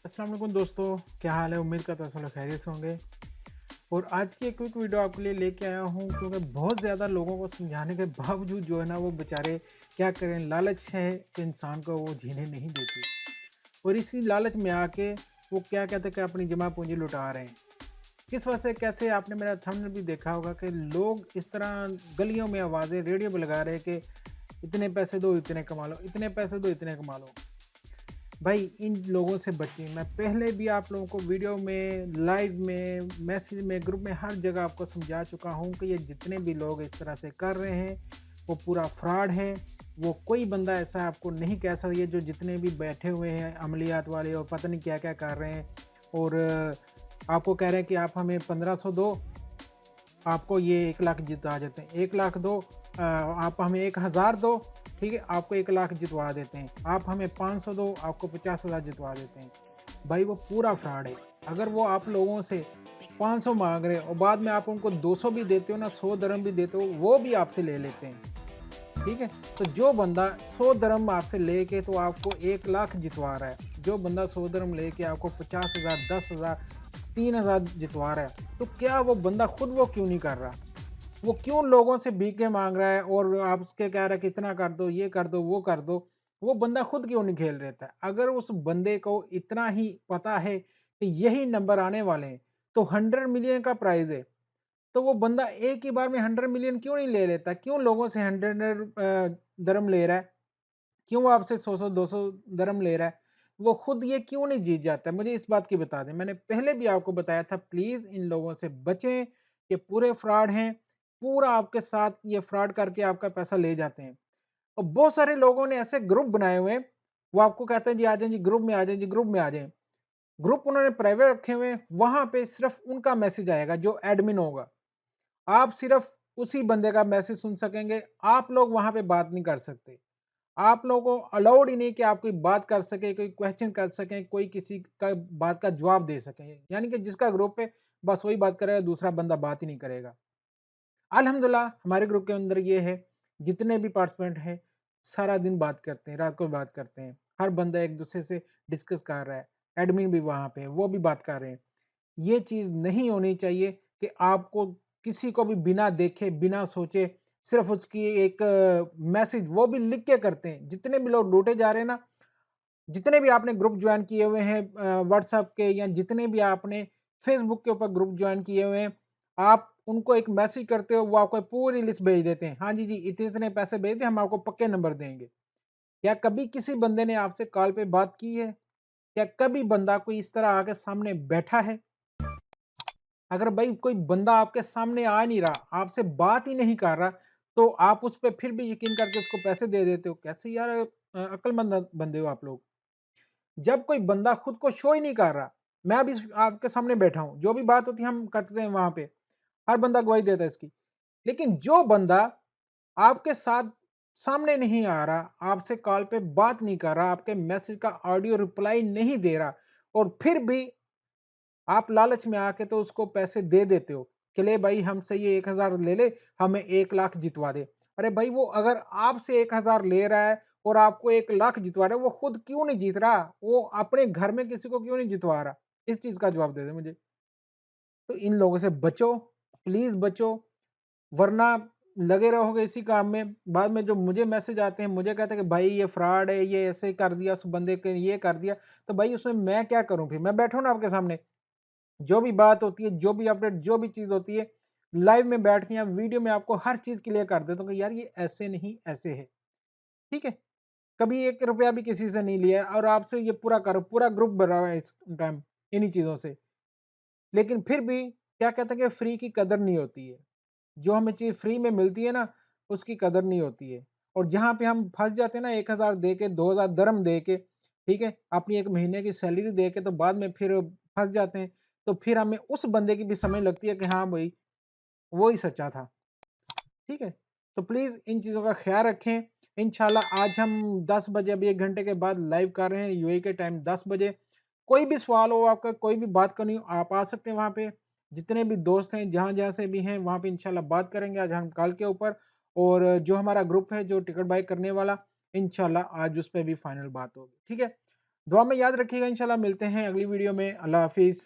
अस्सलाम वालेकुम दोस्तों, क्या हाल है? उम्मीद करता हूँ सब लोग खैरियत से होंगे। और आज की एक क्विक वीडियो आपके लिए लेके आया हूँ क्योंकि बहुत ज़्यादा लोगों को समझाने के बावजूद जो है ना वो बेचारे क्या करें, लालच है कि इंसान को वो जीने नहीं देती। और इसी लालच में आके वो क्या कहते हैं कि अपनी जमा पूंजी लुटा रहे हैं। किस वजह से, कैसे? आपने मेरा थंबनेल भी देखा होगा कि लोग इस तरह गलियों में आवाज़ें रेडियो पे लगा रहे हैं कि इतने पैसे दो इतने कमा लो, इतने पैसे दो इतने कमा लो। भाई इन लोगों से बचिए। मैं पहले भी आप लोगों को वीडियो में, लाइव में, मैसेज में, ग्रुप में हर जगह आपको समझा चुका हूँ कि ये जितने भी लोग इस तरह से कर रहे हैं वो पूरा फ्रॉड है। वो कोई बंदा ऐसा आपको नहीं कह सकता। ये जो जितने भी बैठे हुए हैं अमलियात वाले और पता नहीं क्या क्या कर रहे हैं और आपको कह रहे हैं कि आप हमें 1500 दो, आपको ये 1 लाख जिता देते हैं। 1 लाख दो, आप हमें 1000 दो, ठीक है, आपको 1 लाख जितवा देते हैं। आप हमें 500 दो, आपको 50,000 जितवा देते हैं। भाई वो पूरा फ्रॉड है। अगर वो आप लोगों से 500 माँग रहे हैं और बाद में आप उनको 200 भी देते हो ना, 100 दिरहम भी देते हो, वो भी आपसे ले लेते हैं, ठीक है? तो जो बंदा 100 दिरहम आपसे लेके तो आपको 1 लाख जितवा रहा है, जो बंदा 100 दिरहम लेके आपको 50,000, 10,000, 3,000 जितवा रहा है, तो क्या वो बंदा खुद वो क्यों नहीं कर रहा? वो क्यों लोगों से भीखे माँग रहा है और आप उसके कह रहा है कि इतना कर दो, ये कर दो, वो कर दो। वो बंदा खुद क्यों नहीं खेल रहता है? अगर उस बंदे को इतना ही पता है कि यही नंबर आने वाले हैं, तो 100 मिलियन का प्राइज़ है, तो वो बंदा एक ही बार में 100 मिलियन क्यों नहीं ले लेता? क्यों लोगों से 100 दिरहम ले रहा है? क्यों वो आपसे 100-100 200 दिरहम ले रहा है? वो खुद ये क्यों नहीं जीत जाता है? मुझे इस बात की बता दें। मैंने पहले भी आपको बताया था, प्लीज़ इन लोगों से बचें, ये पूरे फ्रॉड हैं। पूरा आपके साथ ये फ्रॉड करके आपका पैसा ले जाते हैं। और बहुत सारे लोगों ने ऐसे ग्रुप बनाए हुए हैं, वो आपको कहते हैं जी आ जाएँ जी ग्रुप में आ जाएँ जी ग्रुप में आ जाएँ। ग्रुप उन्होंने प्राइवेट रखे हुए हैं, वहाँ पे सिर्फ़ उनका मैसेज आएगा जो एडमिन होगा। आप सिर्फ़ उसी बंदे का मैसेज सुन सकेंगे, आप लोग वहाँ पे बात नहीं कर सकते। आप लोगों को अलाउड ही नहीं कि आप कोई बात कर सकें, कोई क्वेश्चन कर सकें, कोई किसी का बात का जवाब दे सकें। यानी कि जिसका ग्रुप है, बस वही बात करेगा, दूसरा बंदा बात ही नहीं करेगा। अल्हम्दुलिल्लाह हमारे ग्रुप के अंदर ये है, जितने भी पार्टिसिपेंट हैं, सारा दिन बात करते हैं, रात को बात करते हैं। हर बंदा एक-दूसरे से डिस्कस कर रहा है। एडमिन भी वहाँ पे है, वो भी बात कर रहे हैं। ये चीज़ नहीं होनी चाहिए कि आपको किसी को भी बिना देखे, बिना सोचे, सिर्फ़ उसकी एक मैसेज वो भी लिख के करते हैं। जितने भी लोग लूटे जा रहे हैं ना, जितने भी आपने ग्रुप जॉइन किए हुए हैं व्हाट्सएप के या जितने भी आपने फेसबुक के ऊपर ग्रुप जॉइन किए हुए हैं, आप उनको एक मैसेज करते हो, वो आपको पूरी लिस्ट भेज देते हैं। हाँ जी, जी, इतने-इतने पैसे भेज दें, हम आपको पक्के नंबर देंगे। क्या कभी किसी बंदे ने आपसे कॉल पे बात की है? क्या कभी बंदा कोई इस तरह आके सामने बैठा है? अगर भाई कोई बंदा आपके सामने आ नहीं रहा, आपसे बात ही नहीं कर रहा, तो आप उस पे फिर भी यकीन करके उसको पैसे दे देते हो। कैसे यार अक्लमंद बंदे हो आप लोग। जब कोई बंदा खुद को शो ही नहीं कर रहा, मैं अभी आपके सामने बैठा हूँ, जो भी बात होती है हम करते हैं वहाँ पे, हर बंदा गवाही देता है इसकी। लेकिन जो बंदा आपके साथ सामने नहीं आ रहा, आपसे कॉल पे बात नहीं कर रहा, आपके मैसेज का ऑडियो रिप्लाई नहीं दे रहा और फिर भी आप लालच में आके तो उसको पैसे दे देते हो कि ले भाई हमसे ये 1000 ले ले, हमें 1 लाख जितवा दे। अरे भाई वो अगर आपसे 1000 ले रहा है और आपको 1 लाख जितवा रहा है, वो खुद क्यों नहीं जीत रहा? वो अपने घर में किसी को क्यों नहीं जितवा रहा? इस चीज़ का जवाब दे दें मुझे। तो इन लोगों से बचो, प्लीज़ बचो, वरना लगे रहोगे इसी काम में। बाद में जो मुझे मैसेज आते हैं, मुझे कहते हैं कि भाई ये फ्रॉड है, ये ऐसे कर दिया, उस बंदे के ये कर दिया। तो भाई उसमें मैं क्या करूँ फिर? मैं बैठा हूँ ना आपके सामने। जो भी बात होती है, जो भी अपडेट, जो भी चीज़ होती है, लाइव में बैठ के या वीडियो में आपको हर चीज़ क्लियर कर देता हूँ कि यार ये ऐसे नहीं, ऐसे है। ठीक है? कभी 1 रुपया भी किसी से नहीं लिया है और आपसे ये पूरा ग्रुप भरा हुआ है इस टाइम इन्हीं चीज़ों से। लेकिन फिर भी क्या कहते हैं कि फ्री की कदर नहीं होती है। जो हमें चीज़ फ्री में मिलती है ना, उसकी कदर नहीं होती है। और जहाँ पे हम फँस जाते हैं ना 1000 दे के, 2000 दिरहम दे के, ठीक है? अपनी 1 महीने की सैलरी दे के तो बाद में फिर फँस जाते हैं। तो फिर हमें उस बंदे की भी समझ लगती है कि हाँ भई, वो ही सच्चा था। ठीक है? तो प्लीज़ इन चीज़ों का ख़्याल रखें। इंशाल्लाह आज हम 10 बजे अभी 1 घंटे के बाद लाइव कर रहे हैं यूएई के टाइम 10 बजे। कोई भी सवाल हो आपका, कोई भी बात करनी हो, आप आ सकते हैं वहाँ पे। जितने भी दोस्त हैं, जहाँ-जहाँ से भी हैं, वहाँ पे इंशाल्लाह बात करेंगे आज हम कॉल के ऊपर। और जो हमारा ग्रुप है, जो टिकट बाय करने वाला, इंशाल्लाह आज उस पे भी फाइनल बात होगी। ठीक है? दुआ में याद रखिएगा। इंशाल्लाह मिलते हैं अगली वीडियो में। अल्लाह हाफ़िज़।